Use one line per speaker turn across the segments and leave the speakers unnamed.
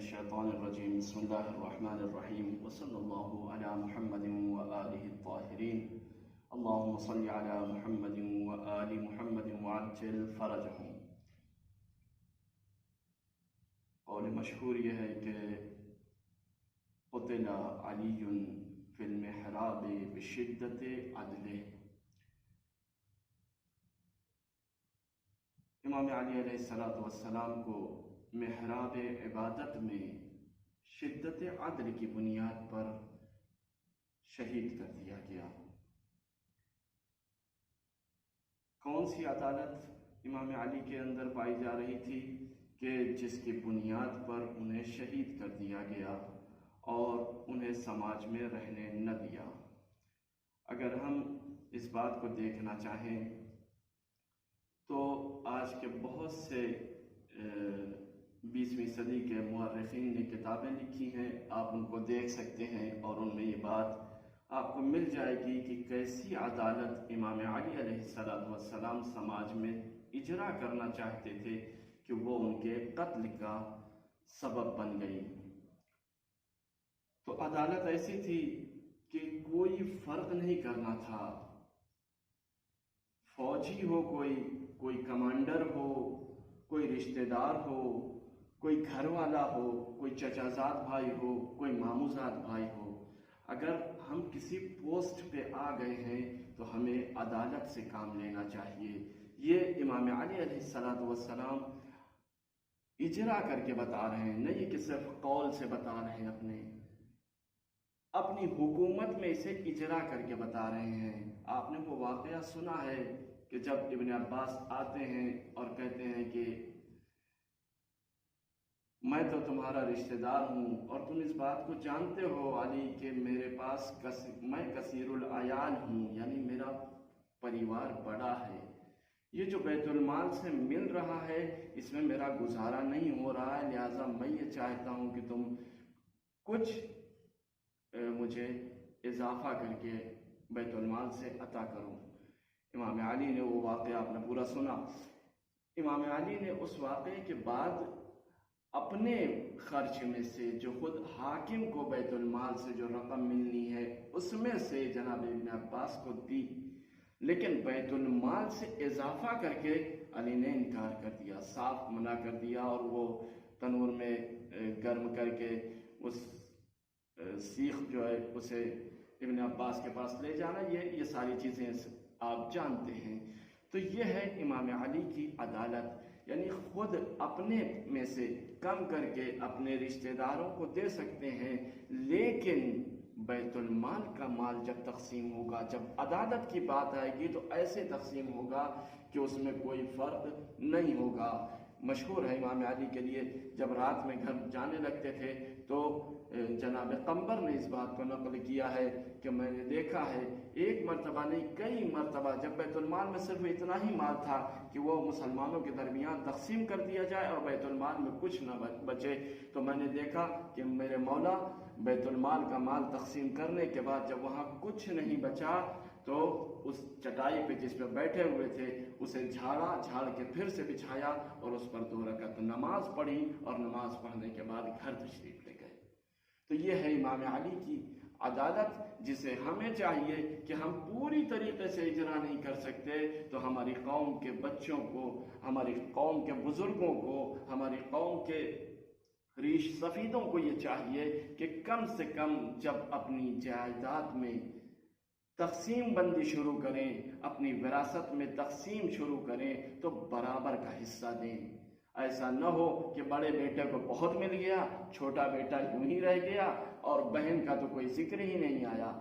الشيطان الرجيم بسم الله الرحمن الرحيم وصلى الله على محمد وآله الطاهرين اللهم صل على محمد وآل محمد وعجل فرجهم۔ قول مشہور یہ ہے کہ قتل علی فی المحراب بشدت عدلہ۔ امام علی علیہ السلام کو محراب عبادت میں شدت عدل کی بنیاد پر شہید کر دیا گیا۔ کون سی عدالت امام علی کے اندر پائی جا رہی تھی کہ جس کی بنیاد پر انہیں شہید کر دیا گیا اور انہیں سماج میں رہنے نہ دیا؟ اگر ہم اس بات کو دیکھنا چاہیں تو آج کے بہت سے 20ویں صدی کے مورخین نے کتابیں لکھی ہیں، آپ ان کو دیکھ سکتے ہیں اور ان میں یہ بات آپ کو مل جائے گی کہ کیسی عدالت امام علی علیہ السلام سماج میں اجرا کرنا چاہتے تھے کہ وہ ان کے قتل کا سبب بن گئی۔ تو عدالت ایسی تھی کہ کوئی فرق نہیں کرنا تھا، فوجی ہو کوئی کمانڈر ہو، کوئی رشتہ دار ہو، کوئی گھر والا ہو، کوئی چچا زاد بھائی ہو، کوئی ماموں زاد بھائی ہو، اگر ہم کسی پوسٹ پہ آ گئے ہیں تو ہمیں عدالت سے کام لینا چاہیے۔ یہ امام علی علیہ السلام اجرا کر کے بتا رہے ہیں، نہیں کہ صرف قول سے بتا رہے ہیں، اپنی حکومت میں اسے اجرا کر کے بتا رہے ہیں۔ آپ نے وہ واقعہ سنا ہے کہ جب ابن عباس آتے ہیں اور کہتے ہیں کہ میں تو تمہارا رشتہ دار ہوں اور تم اس بات کو جانتے ہو علی کہ میرے پاس میں کثیر العیال ہوں، یعنی میرا پریوار بڑا ہے، یہ جو بیت المال سے مل رہا ہے اس میں میرا گزارا نہیں ہو رہا ہے، لہٰذا میں یہ چاہتا ہوں کہ تم کچھ مجھے اضافہ کر کے بیت المال سے عطا کرو۔ امام علی نے وہ واقعہ آپ نے پورا سنا۔ امام علی نے اس واقعے کے بعد اپنے خرچ میں سے جو خود حاکم کو بیت المال سے جو رقم ملنی ہے اس میں سے جناب ابن عباس کو دی، لیکن بیت المال سے اضافہ کر کے علی نے انکار کر دیا، صاف منع کر دیا، اور وہ تنور میں گرم کر کے اس سیخ جو ہے اسے ابن عباس کے پاس لے جانا، یہ ساری چیزیں آپ جانتے ہیں۔ تو یہ ہے امام علی کی عدالت، یعنی خود اپنے میں سے کم کر کے اپنے رشتہ داروں کو دے سکتے ہیں، لیکن بیت المال کا مال جب تقسیم ہوگا، جب عدالت کی بات آئے گی تو ایسے تقسیم ہوگا کہ اس میں کوئی فرق نہیں ہوگا۔ مشہور ہے امام علی کے لیے جب رات میں گھر جانے لگتے تھے تو جناب قنبر نے اس بات کو نقل کیا ہے کہ میں نے دیکھا ہے ایک مرتبہ نہیں کئی مرتبہ جب بیت المال میں صرف اتنا ہی مال تھا کہ وہ مسلمانوں کے درمیان تقسیم کر دیا جائے اور بیت المال میں کچھ نہ بچے، تو میں نے دیکھا کہ میرے مولا بیت المال کا مال تقسیم کرنے کے بعد جب وہاں کچھ نہیں بچا تو اس چٹائی پہ جس پہ بیٹھے ہوئے تھے اسے جھاڑ کے پھر سے بچھایا اور اس پر 2 رکعت نماز پڑھی اور نماز پڑھنے کے بعد گھر تشریف لے گئے۔ تو یہ ہے امام علی کی عدالت، جسے ہمیں چاہیے کہ ہم پوری طریقے سے اجرا نہیں کر سکتے تو ہماری قوم کے بچوں کو، ہماری قوم کے بزرگوں کو، ہماری قوم کے ریش سفیدوں کو یہ چاہیے کہ کم سے کم جب اپنی جائیداد میں تقسیم بندی شروع کریں، اپنی وراثت میں تقسیم شروع کریں تو برابر کا حصہ دیں۔ ایسا نہ ہو کہ بڑے بیٹے کو بہت مل گیا، چھوٹا بیٹا یوں ہی رہ گیا اور بہن کا تو کوئی ذکر ہی نہیں آیا۔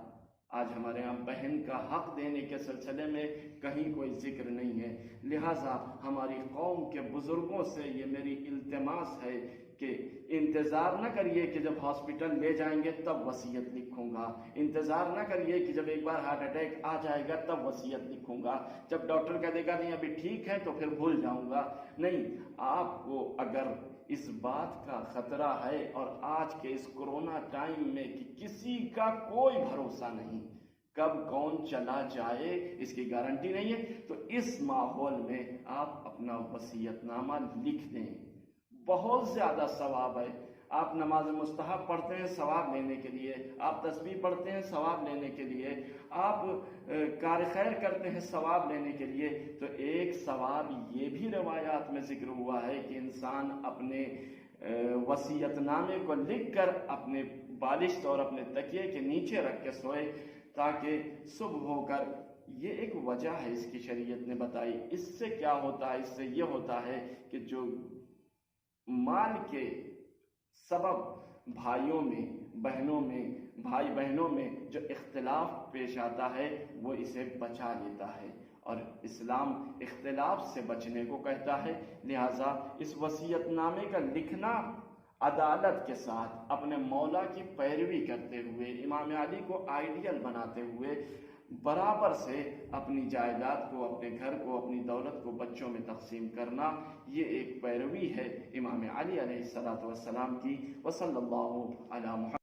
آج ہمارے ہاں بہن کا حق دینے کے سلسلے میں کہیں کوئی ذکر نہیں ہے، لہٰذا ہماری قوم کے بزرگوں سے یہ میری التماس ہے کہ انتظار نہ کریے کہ جب ہاسپٹل لے جائیں گے تب وصیت لکھوں گا، انتظار نہ کریے کہ جب ایک بار ہارٹ اٹیک آ جائے گا تب وصیت لکھوں گا، جب ڈاکٹر کہہ دے گا نہیں ابھی ٹھیک ہے تو پھر بھول جاؤں گا۔ نہیں، آپ کو اگر اس بات کا خطرہ ہے اور آج کے اس کورونا ٹائم میں کہ کسی کا کوئی بھروسہ نہیں، کب کون چلا جائے اس کی گارنٹی نہیں ہے، تو اس ماحول میں آپ اپنا وصیت نامہ لکھ دیں، بہت زیادہ ثواب ہے۔ آپ نماز مستحب پڑھتے ہیں ثواب لینے کے لیے، آپ تسبیح پڑھتے ہیں ثواب لینے کے لیے، آپ کار خیر کرتے ہیں ثواب لینے کے لیے، تو ایک ثواب یہ بھی روایات میں ذکر ہوا ہے کہ انسان اپنے وصیت نامے کو لکھ کر اپنے بالشت اور اپنے تکیے کے نیچے رکھ کے سوئے، تاکہ صبح ہو کر، یہ ایک وجہ ہے اس کی شریعت نے بتائی۔ اس سے کیا ہوتا ہے؟ اس سے یہ ہوتا ہے کہ جو مال کے سبب بھائیوں میں، بہنوں میں، بھائی بہنوں میں جو اختلاف پیش آتا ہے وہ اسے بچا لیتا ہے، اور اسلام اختلاف سے بچنے کو کہتا ہے۔ لہٰذا اس وصیت نامے کا لکھنا عدالت کے ساتھ، اپنے مولا کی پیروی کرتے ہوئے، امام علی کو آئیڈیل بناتے ہوئے، برابر سے اپنی جائیداد کو، اپنے گھر کو، اپنی دولت کو بچوں میں تقسیم کرنا، یہ ایک پیروی ہے امام علی علیہ السلام کی۔ وصلی اللہ علی محمد۔